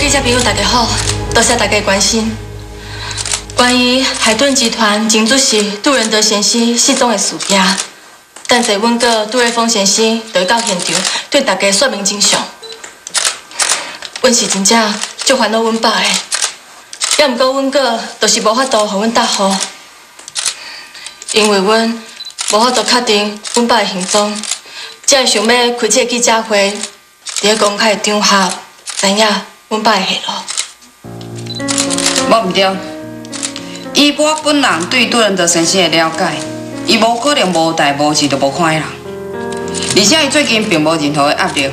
记者朋友大家好，多谢大家关心。关于海顿集团前主席杜仁德先生失踪的事件，等者阮个杜瑞峰先生就会到现场对大家说明真相。阮是真正足烦恼阮爸的，也毋过阮个就是无法度互阮答复，因为阮无法度确定阮爸的行踪，才会想要开这个记者会，伫个公开的场合知影阮爸的下落。无毋对，以我本人对杜仁德先生的了解，伊无可能无代无志就无看的人，而且伊最近并无任何的压力。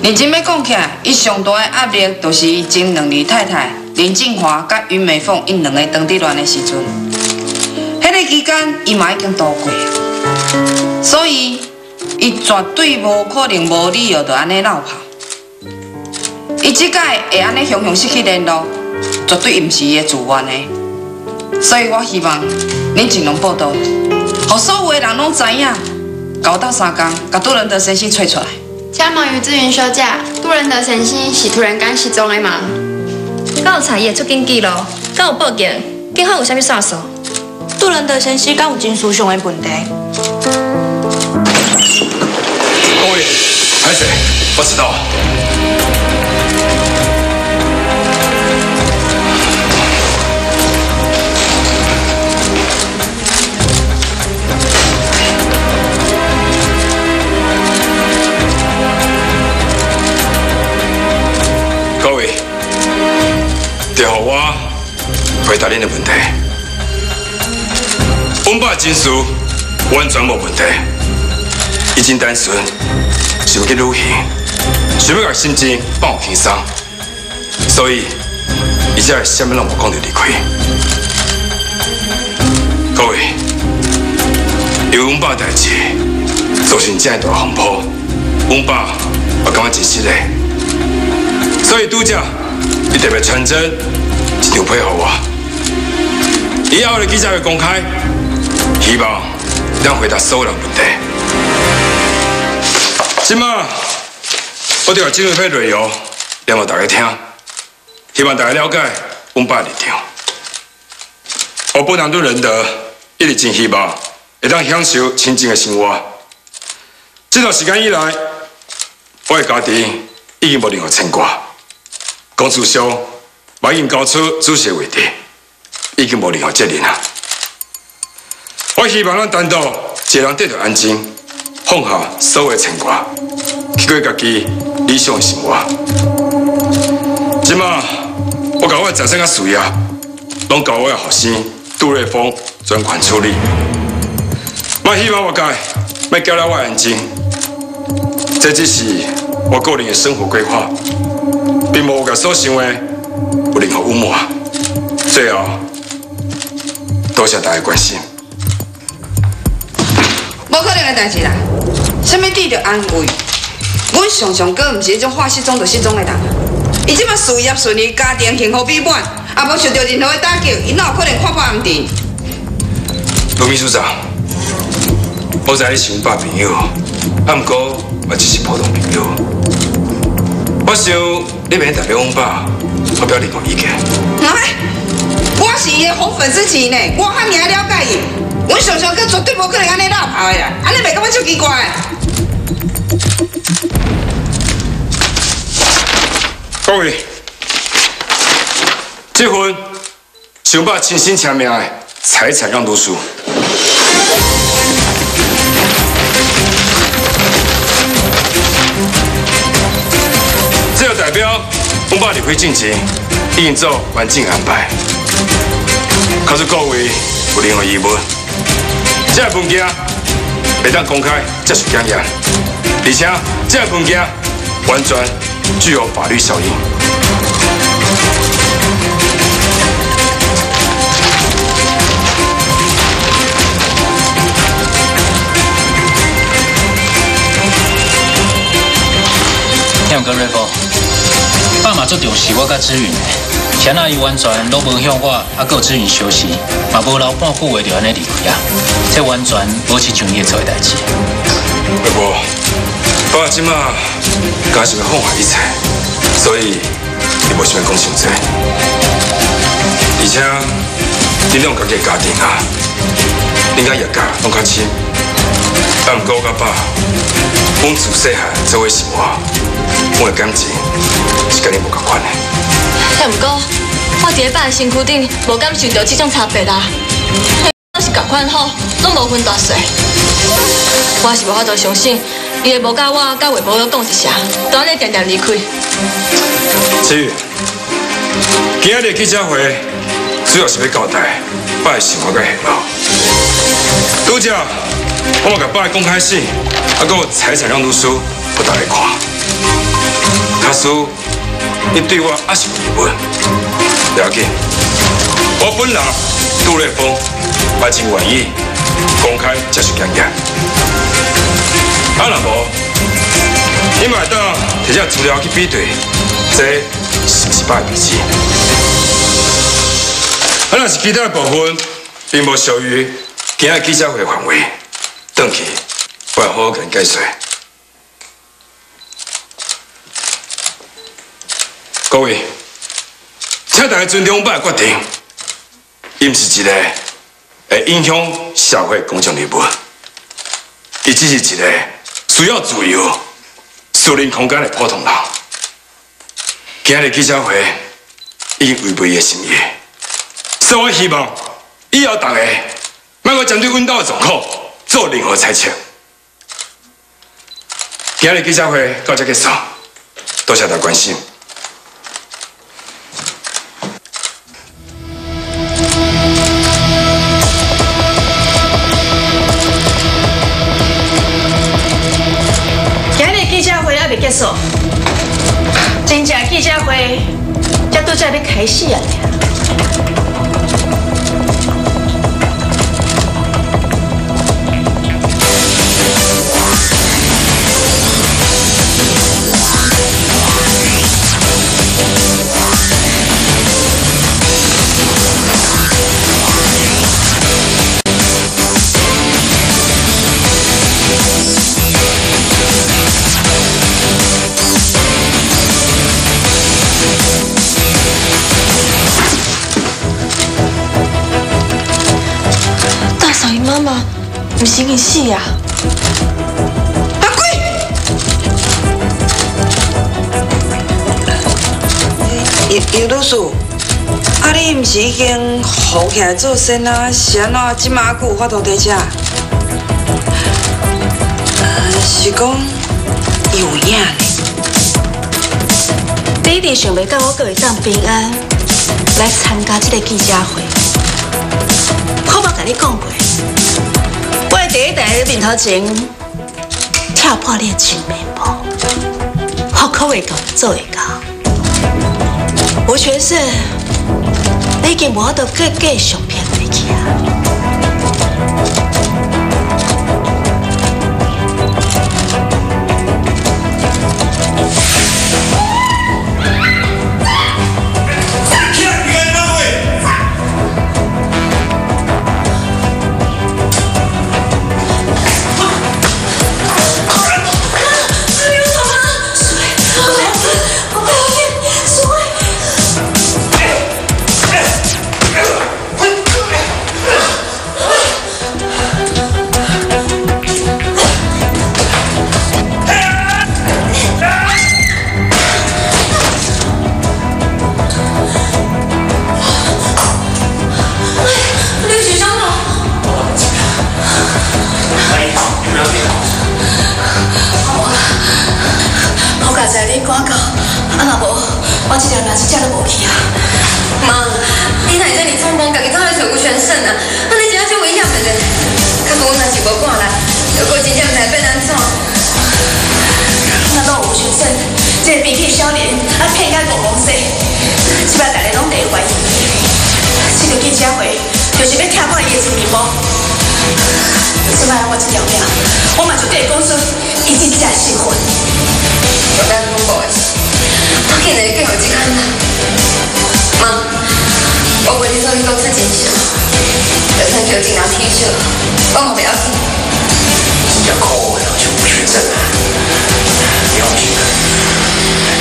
认真要讲起来，伊上大的压力就是伊前两日太太林静华甲윤美凤因两个当地乱的时阵，迄个期间伊嘛已经度过，所以伊绝对无可能无理由就安尼闹跑。伊即届会安尼常常失去联络，绝对毋是伊的自愿的。所以我希望恁尽量报道，互所有的人拢知影，交斗3天，甲杜仁德先生找出来。请问于志云小姐，杜仁德先生是突然间失踪的吗？敢有查伊的出境记录？敢有报警？警方有啥物线索？杜仁德先生敢有情绪上的问题？各位，拍谁？我知道。各位，就让我回答恁的问题。阮爸真事完全无问题，伊真单纯，是要去旅行，想要甲心情放有轻松，所以伊才会啥物拢无讲就离开。各位，因为阮爸代志造成这样大风波，阮爸也感觉真失礼。所以拄则，伊特别传真，一定配合我。以后的记者会公开，希望咱回答所有人问题。即马，我就把今日篇内容念给大家听，希望大家了解阮爸的立场。我本人对仁德一直真希望会当享受清静的生活。这段时间以来，我的家庭已经无任何牵挂。公司上，我已经交出主席的位置，已经无任何责任了。我希望咱单独一个人得到安静，放下所有的牵挂，去过家己理想的生活。即马，我把我的财产甲事业，拢交我的后生杜瑞峰专权处理。我希望我家要交了我的安静，这只是我个人的生活规划。并无甲所想的有任何污抹。最后，多谢大家关心。无可能的代志啦，什么得到安慰？阮常常阁毋是迄种话失踪就失踪的人。伊即马事业顺利，家庭幸福美满，也无受到任何的打击，伊哪有可能看破红尘？卢秘书长，我知你是阮爸朋友，啊，毋过我只是普通朋友。我想你免代表阮爸发表任何意见。我是伊的红粉丝群呢，我遐尔了解伊，阮常常佮绝对无可能安尼闹跑的啦，安尼袂感觉足奇怪？各位，这份是阮爸亲身签名的财产让渡书。这就代表阮爸离开进前已经做完整安排。假如各位有任何疑问，这个文件会当公开接受检验，而且这个文件完全具有法律效应。听哥瑞峰，爸嘛足重视我甲志云的，前仔伊完全拢无向我啊，佮志云相识，嘛无留半句话就安尼离开啊，这完全无是像伊会做的代志。不过，爸即马敢是要放下一切，所以你无想要讲伤济，而且你拢有家己的家庭啊，恁甲叶家拢较亲。啊，毋过我甲爸，阮自细汉做伙生活，阮的感情是甲你无共款的。但毋过，我伫咧爸的身躯顶，无感受到这种差别啦。我是共款好，拢无分大细。我是无法度相信，伊会无甲我甲魏无友讲一声，就安尼定定离开。子宇，今仔日记者会主要是要交代爸的生活甲下落。拄则，我嘛甲爸的公开信，还有财产让渡书，互大家看。假使你对我还是有疑问，不要紧，我本人杜瑞峰，我真愿意公开接受检验。啊，若无，你嘛会当摕这资料去比对，这是不是爸的笔迹？啊，若是其他的部分并无属于今日记者会的范围，转去我会好好跟你解说。各位，请大家尊重爸的决定，伊毋是一个会影响社会公众人物，伊只是一个需要自由、私人空间的普通人。今日记者会已经违背伊的心意，所以我希望以后大家莫阁针对阮家的状况做任何猜测。今日记者会到这结束，多谢大家关心。结束，真正记者会才拄才要开始啊！妈妈，唔是你死啊！阿贵，尤律师，啊，你唔是已经好起来做先啊？是安怎即马还有法度在这？是讲有影呢？你一定想袂到我个会当平安来参加这个记者会。我冇甲你讲过。我会第一台面头前跳破你的真面目，我可会到做会到。吴全胜，你已经无法度继续骗回去啊！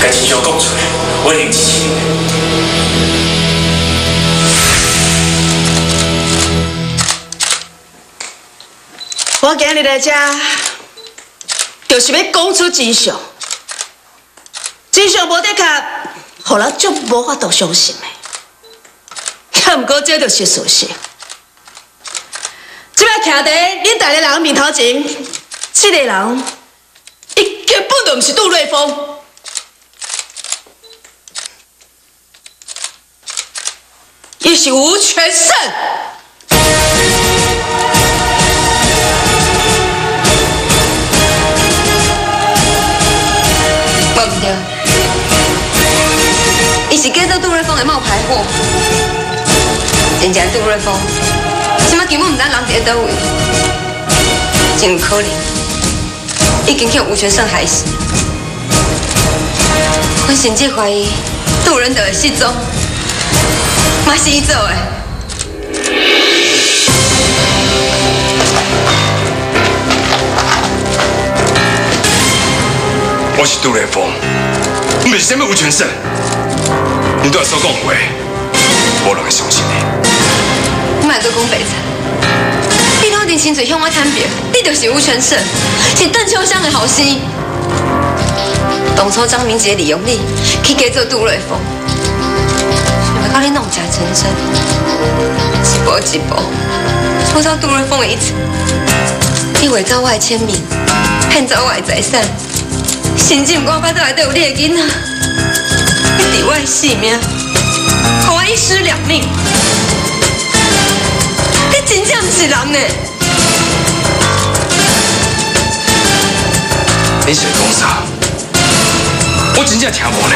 赶紧叫讲出来，我一定支持你。我今日来这，就是要讲出真相。真相无得卡，互人足无法度相信的。也毋过这就是事实。即摆徛伫恁大家人面头前，这个人，伊根本就毋是杜瑞峰，伊是吴全胜。无毋对，伊是假做杜瑞峰的冒牌货。真正杜瑞峰，即摆根本毋知人伫咧倒位，真有可能已经向吴全胜害死。我甚至怀疑杜仁德的失踪，嘛是伊做的。我是杜瑞峰，唔是什么吴全胜。你对我所讲的话，无人会相信你。你莫搁讲白菜，你当真亲嘴向我坦白，你就是吴全胜，是邓秋香的后生。当初张明杰利用你去假做杜瑞峰，想要甲你弄假成真，一步一步摸到杜瑞峰的一层。你伪造我的签名，骗走我的财产。甚至唔管巴肚内底有你的囡仔，你伫我的性命，互我一尸两命。你真正唔是人呢？你是在讲啥？我真正听无呢。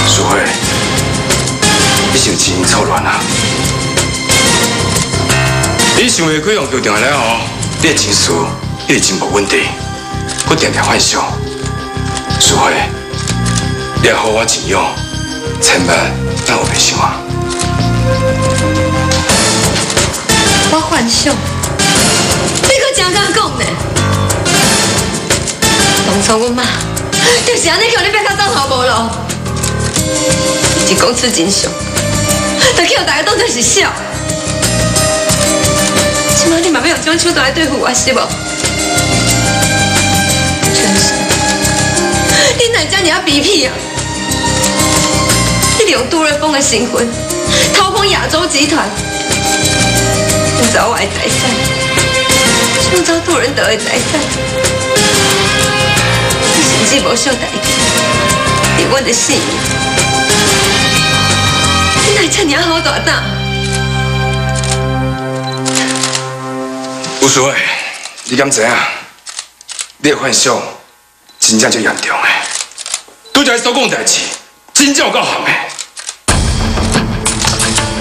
淑慧，你是有经营错乱啊？你想下开用桥电话了后，你的情绪一直真无稳定。我定定幻想，淑慧，你要好我信用，千万别有袂想啊！我幻想，你搁真敢讲呢？当初阮妈就是安尼叫你别较走投无路，一讲出真相，就叫大家当作是笑。即摆你嘛要用这种手段来对付我，是无？你哪遮尔卑鄙啊！你利用杜瑞峰的身份掏空亚洲集团，抢走我的财产，抢走杜仁德的财产，你甚至无想代价，连我的性命，你哪遮尔好大胆？吴淑慧，你敢知影？你的幻想真正就严重诶！拄才所讲代志，真正有够含诶。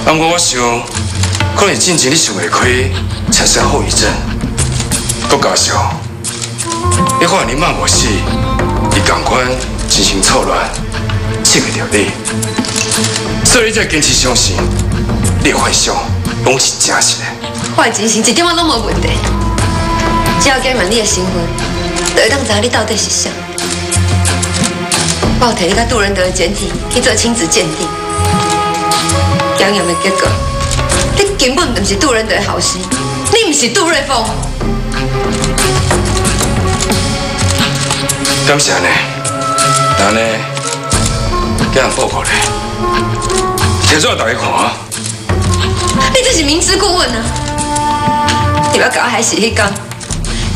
不过我想，可能进前你想袂开，产生后遗症。佮加上，你发现你妈无死，伊同款精神错乱，刺袂着你，所以你才坚持相信你的幻想拢是真实诶。我的精神一点仔拢无问题，只要隐瞒你的身份，就会当知影你到底是啥。我有摕你甲杜仁德的简体去做亲子鉴定，检验的结果，你根本不是杜仁德的后生，你不是杜瑞峰。敢是安尼？那安尼，叫人报告咧，摕出来大家看啊！你这是明知故问啊！你要甲我害死迄天，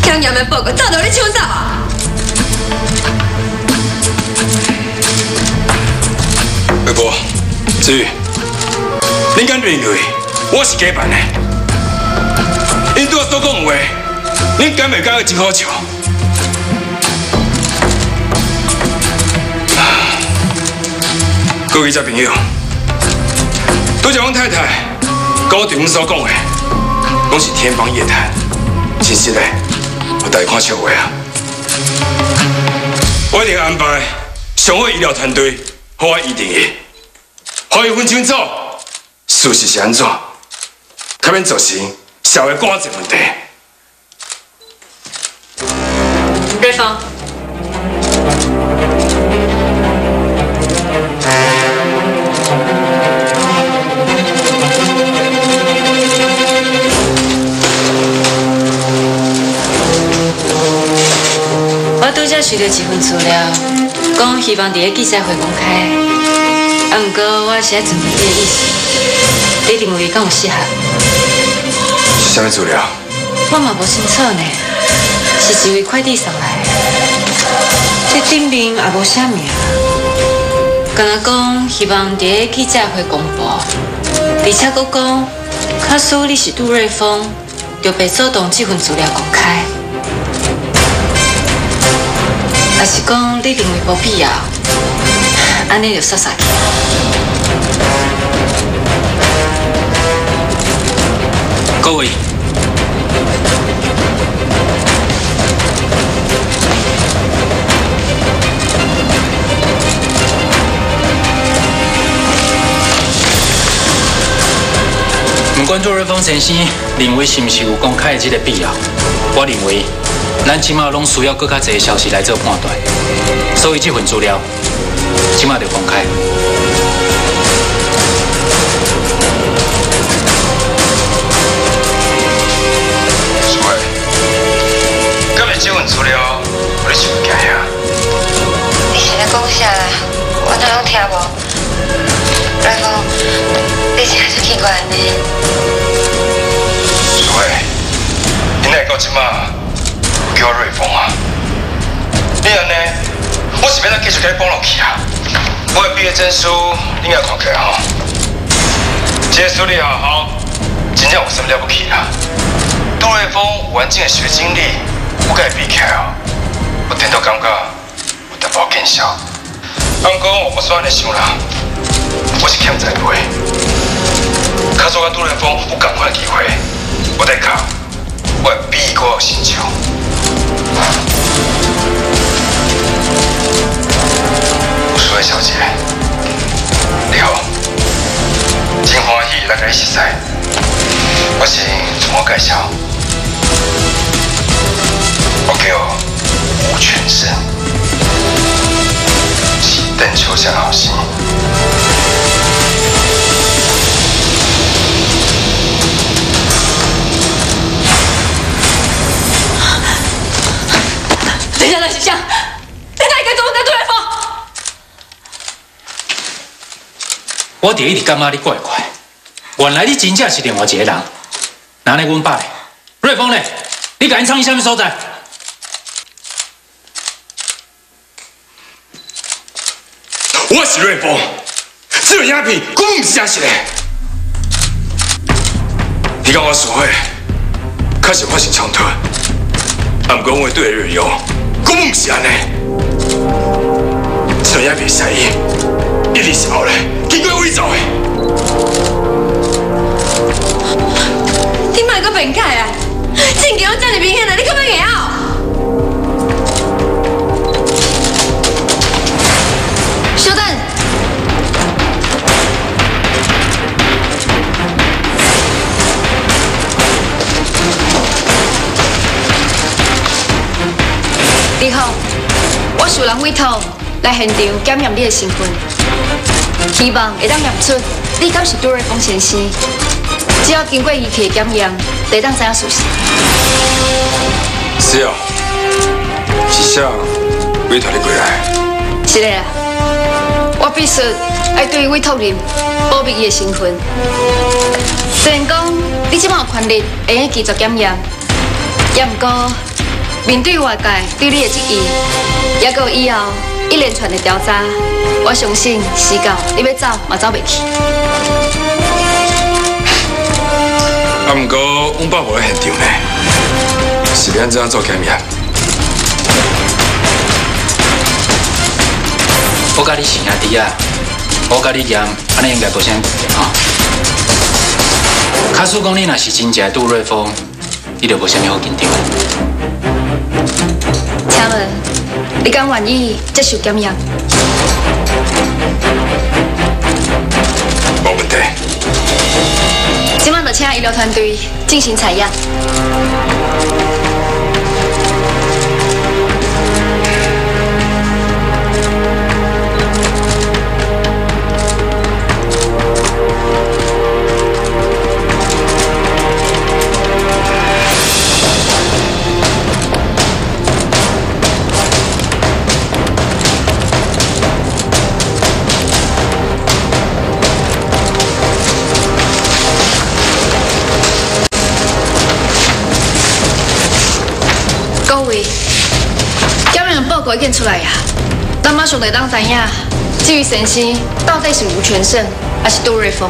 检验的报告照着你手走啊！微博，子宇，你敢认为我是假扮的？因对我所讲的话，你敢袂感觉真好笑？各位遮朋友，多谢阮太太，跟我对阮所讲的，拢是天方夜谭，真实的，我大家看笑话啊！我一定安排上好医疗团队，好我医定伊，互伊分清楚事实是安怎，较免造成社会寡济问题。瑞芳，我拄则收到一份资料，讲希望伫个记者会公开。啊，毋过我是爱准备你的意思，你认为敢有适合？是啥物资料？我嘛无清楚呢，是一位快递送来的，这顶面也无写名，敢若讲希望伫个记者会公布，而且佫讲，假使你是杜瑞峰，就别主动这份资料公开。 还是讲你认为无必要，安尼就煞煞去。各位，不管杜瑞峰先生认为是毋是有公开的这个必要，我认为。 咱即马拢需要更较侪消息来做判断，所以这份资料即马就公开。苏伟，今日这份资料，你是有惊吓？你是咧讲啥啦？我哪有听无？来讲，你是足奇怪呢？苏伟，你哪会到即马？ 叫我瑞丰啊！你安尼，我是要咱继续甲你绑落去啊！我的毕业证书你也看起来吼，这个书你好好，真正有什么了不起啦？杜瑞丰有完整的学经历，我甲伊比起来哦，我真都感觉有淡薄见效。不过我不算安尼想啦，我是欠栽培，卡做甲杜瑞丰有同款的机会，我在靠，我会比伊搁有成就。 苏慧小姐，你好，真欢喜来甲你熟识。我先自我介绍，我叫吴全胜，是邓秋香老师。等一下，蓝喜香，你哪会敢做我跟杜瑞峰？ 我第一直感觉你怪怪，原来你真正是另外一个人。那呢，阮爸嘞，瑞丰嘞，你甲因创去啥物所在？我是瑞丰，这个鸦片根本不是真实的。你讲我所谓，确实发生冲突，啊，不过我对的理由根本不是安尼。这个鸦片使用，一定是后来。 经过伪造的，你莫阁辩解啊！证据都遮尔明显了，你可要硬拗？稍等，你好，我受人委托来现场检验你的身份。 希望会当验出你敢是杜瑞峰先生，只要经过仪器检验，就当知影事实。是哦，是啥委托你过来？是的啊，我必须要对委托人保密伊的身份。虽然讲你即摆有权利会用继续检验，也毋过面对外界对你的质疑，也有以后一连串的调查。 我相信时到，你要走嘛走袂去。啊，不过阮爸无在现场呢，是要安怎做检验？我甲你是兄弟啊，我甲你验，安尼应该无啥吼。假使讲你若是真正杜瑞峰，你就无啥物好紧张的。请问，你敢愿意接受检验？ 没问题。今晚就请医疗团队进行采样。位，检验报告已经出来呀，咱马上就当知影，这位先生到底是吴全胜还是杜瑞峰？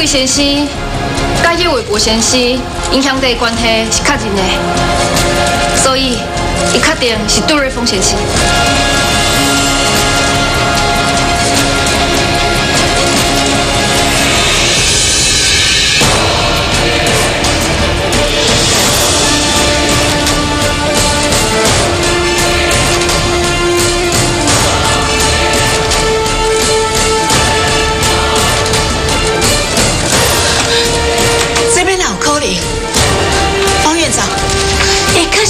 先生，甲叶伟博先生影响的关系是较近的，所以伊确定是杜瑞峰先生。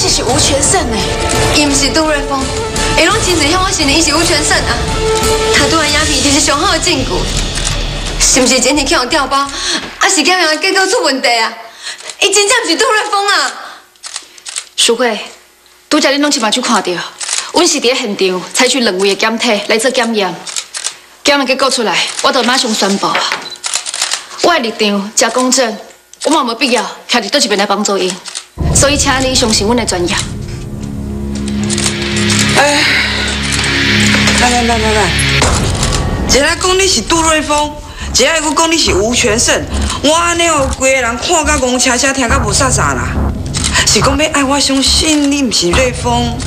是吴全胜呢，伊毋是杜瑞峰，伊拢亲自向我承认伊是吴全胜啊。他拄的影片就是上好的证据，是毋是前天去互调包，还是检验的结果出问题啊？伊真正毋是杜瑞峰啊！淑慧，拄则恁拢亲目睭看到，阮是伫咧现场采取2位的检体来做检验，检验结果出来，我就马上宣布，我的立场真公正，我嘛无必要徛伫倒一边来帮助因。所以，请你相信阮的专业。来，一个讲你是杜瑞峰，一个又讲你是吴全胜，我安尼哦，规个人看甲戆车车，听甲无煞煞啦。是讲要爱我相信你毋是瑞峰，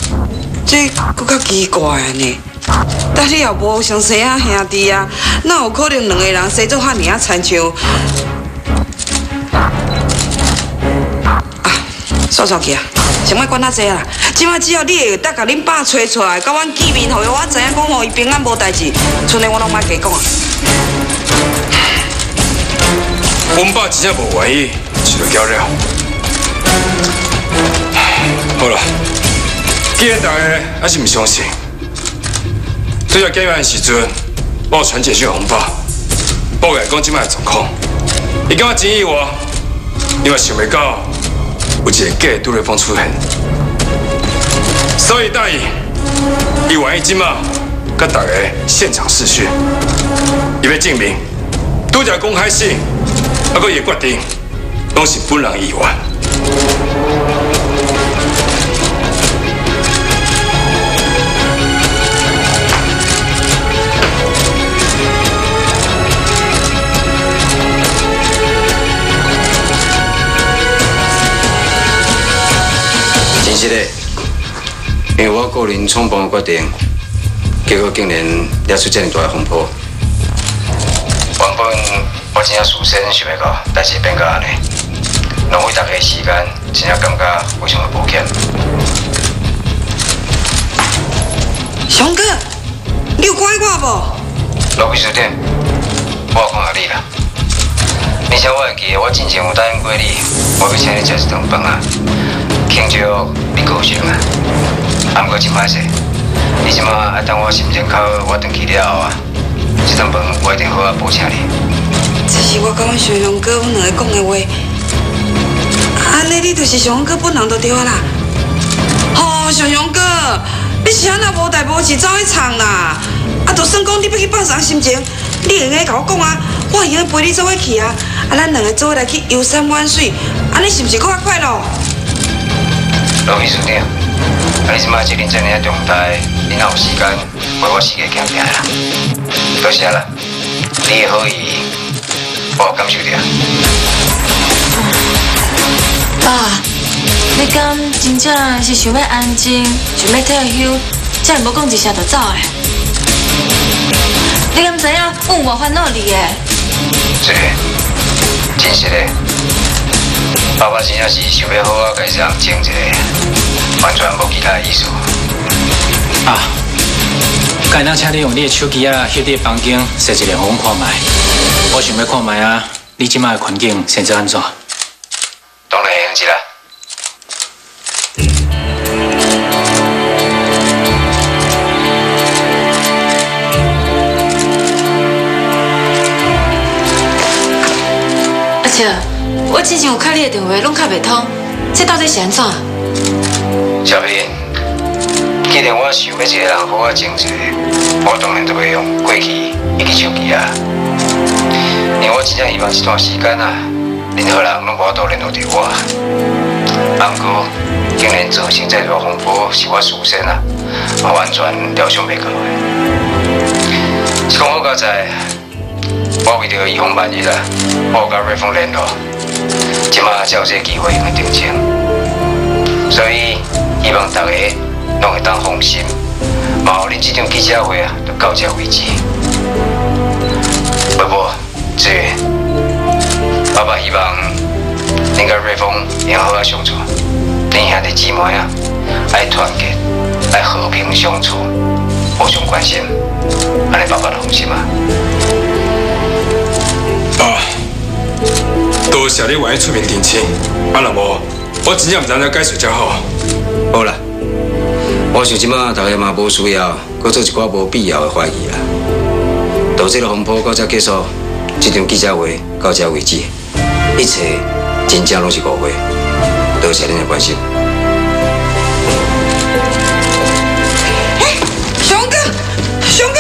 这搁较奇怪呢。但你也无相生啊兄弟啊，哪有可能2个人生做遐尔啊亲像？算去啊，先莫管他济啦。即摆只要你会当甲恁爸找出来，甲阮见面，互我知影讲吼伊平安无代志，剩的我拢莫加讲啊。阮爸真正无愿意，就交了。好啦，既然大家还是唔相信，对在检验的时阵，我有传简讯给阮爸，报来讲即摆的状况。伊感觉真意外，因为想袂到。有一个假的杜瑞峰出现，所以答应，伊愿意即马甲大家现场视讯，伊要证明拄则公开信，啊，佮伊的决定拢是本人意愿。是的，因为我个人创办的决定，结果竟然惹出这么大的风波。原本我真正事先想袂到，代志变到安尼，浪费大家的时间，真正感觉非常的抱歉。翔哥，你有看我无？罗秘书长，我有看到你啦。而且我会记得，我之前有答应过你，我要请你食一顿饭啊。庆祝你高兴啊！啊，不过真歹势，你即马爱等我心情较好，我回去了后啊，这顿饭我一定好好补请你。这是我甲阮上雄哥阮2个讲的话，安尼你就是上雄哥本人就对啊啦。哦，上雄哥，你是安那无代无志走去创啦？啊，就算讲你要去放松心情，你会用甲我讲啊，我会用陪你做伙去啊。啊，咱2个做伙来去游山玩水，安尼是不是搁较快乐？罗秘书长，你即摆这认真的重大，你哪有时间陪我世界行行啦？多谢啦，你的好意，我有感受到。爸，你敢真正是想要安静，想要退休，才会无讲一声就走的？你敢知影阮有偌烦恼你的？是的，真实的。爸爸真正是想要好好甲伊这样争一下，完全无其他的意思。啊，该当请你用你的手机啊，翕你的房间，设一个互阮看卖。我想要看卖啊，你即摆的环境现在安怎？当然会用一啦。姐，我之前有敲你的电话，拢敲袂通，这到底是安怎？小平，既然我想要一个人好好静一下，我当然就要用过去一支手机啊。因为我真正希望这段时间啊，任何人拢无法度联络到我。啊，不过竟然造成这条风波是我事先啊，完全料想袂到的。是讲好佳在，我为着以防万一啊，我有甲瑞丰联络，即马才有这个机会用来澄清。所以希望大家拢会当放心，嘛有恁这场记者会啊，就到这为止。不过，志远，爸爸希望恁甲瑞丰会好好相处，恁兄弟姊妹啊，爱团结，爱和平相处，互相关心，安尼爸爸就放心啊。爸，多谢你愿意出面澄清，啊若无，我真正唔知怎解释才好。好啦，我想即马大家嘛无需要搁做一寡无必要的怀疑啦。到这个风波到这结束，这场记者会到这为止，一切真正拢是误会。多谢恁的关心。熊哥，熊哥，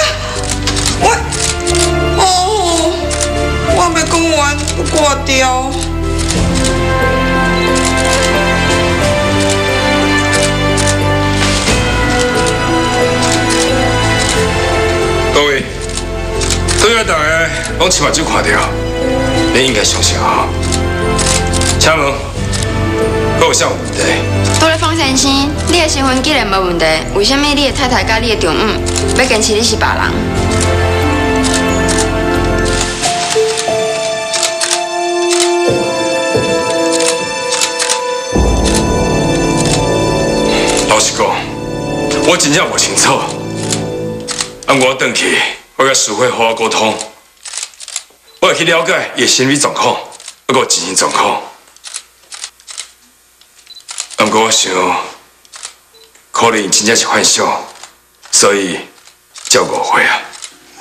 我未讲完就挂掉。各位，对下大家拢亲目睭看到，你应该相信我。请问，还有啥问题？杜瑞峰先生，你的身份既然无问题，为什么你的太太甲你的丈母要坚持你是别人？老实讲，我真正无清楚。我回去，我甲师会好好沟通，我会去了解伊的心理状况，还有精神状况。不过我想，可能真正是幻想，所以才误会啊。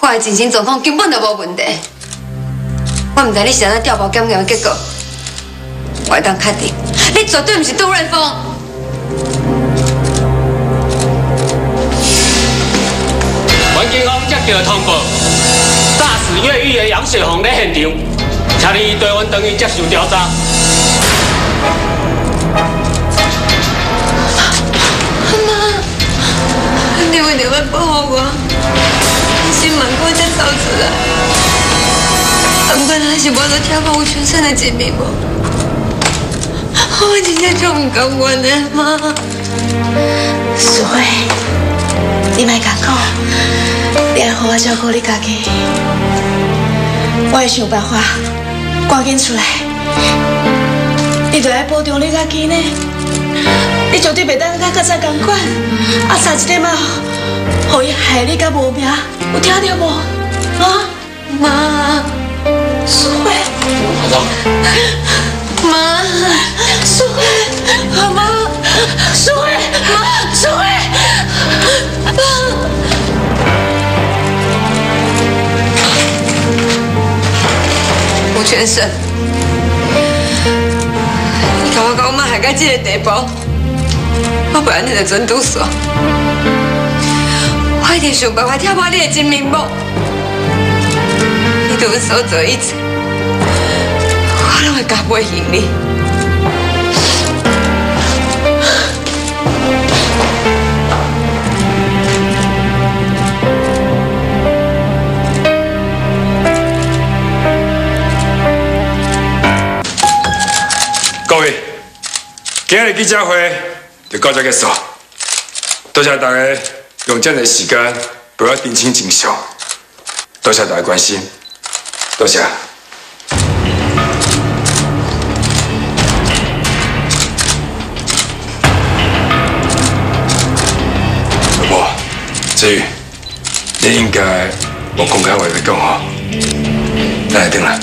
我的精神状况根本就无问题。我唔知你是安怎调包检验的结果，我会当确定，你绝对唔是杜瑞峰。阮警方接到通报，诈死越狱的杨雪红在现场，请你对阮等于接受调查。妈，你为着要保护我，心蛮过才走出来。不过那是我都跳过有全身的证明无，我真正足唔甘愿的妈。淑慧，你莫甲讲，你要好好照顾你家己。我会想办法赶紧出来。你就要保重你家己呢。你绝对袂当甲较早同款，差一点啊，互伊害你甲无命，有听到无？啊，妈，淑慧，妈，淑慧，妈，淑慧，妈，淑慧，吴全胜，你甲我讲，我妈害到这个地步，我不然你就准拄煞。我一定想办法挑拨你的真面目。你对我所做一切，我拢会加倍还你。各位，今日记者会就到这结束，多谢大家用这样的时间陪我澄清真相，多谢大家关心，多谢。不，子瑜，你应该无公开话要讲哦，咱来等啦。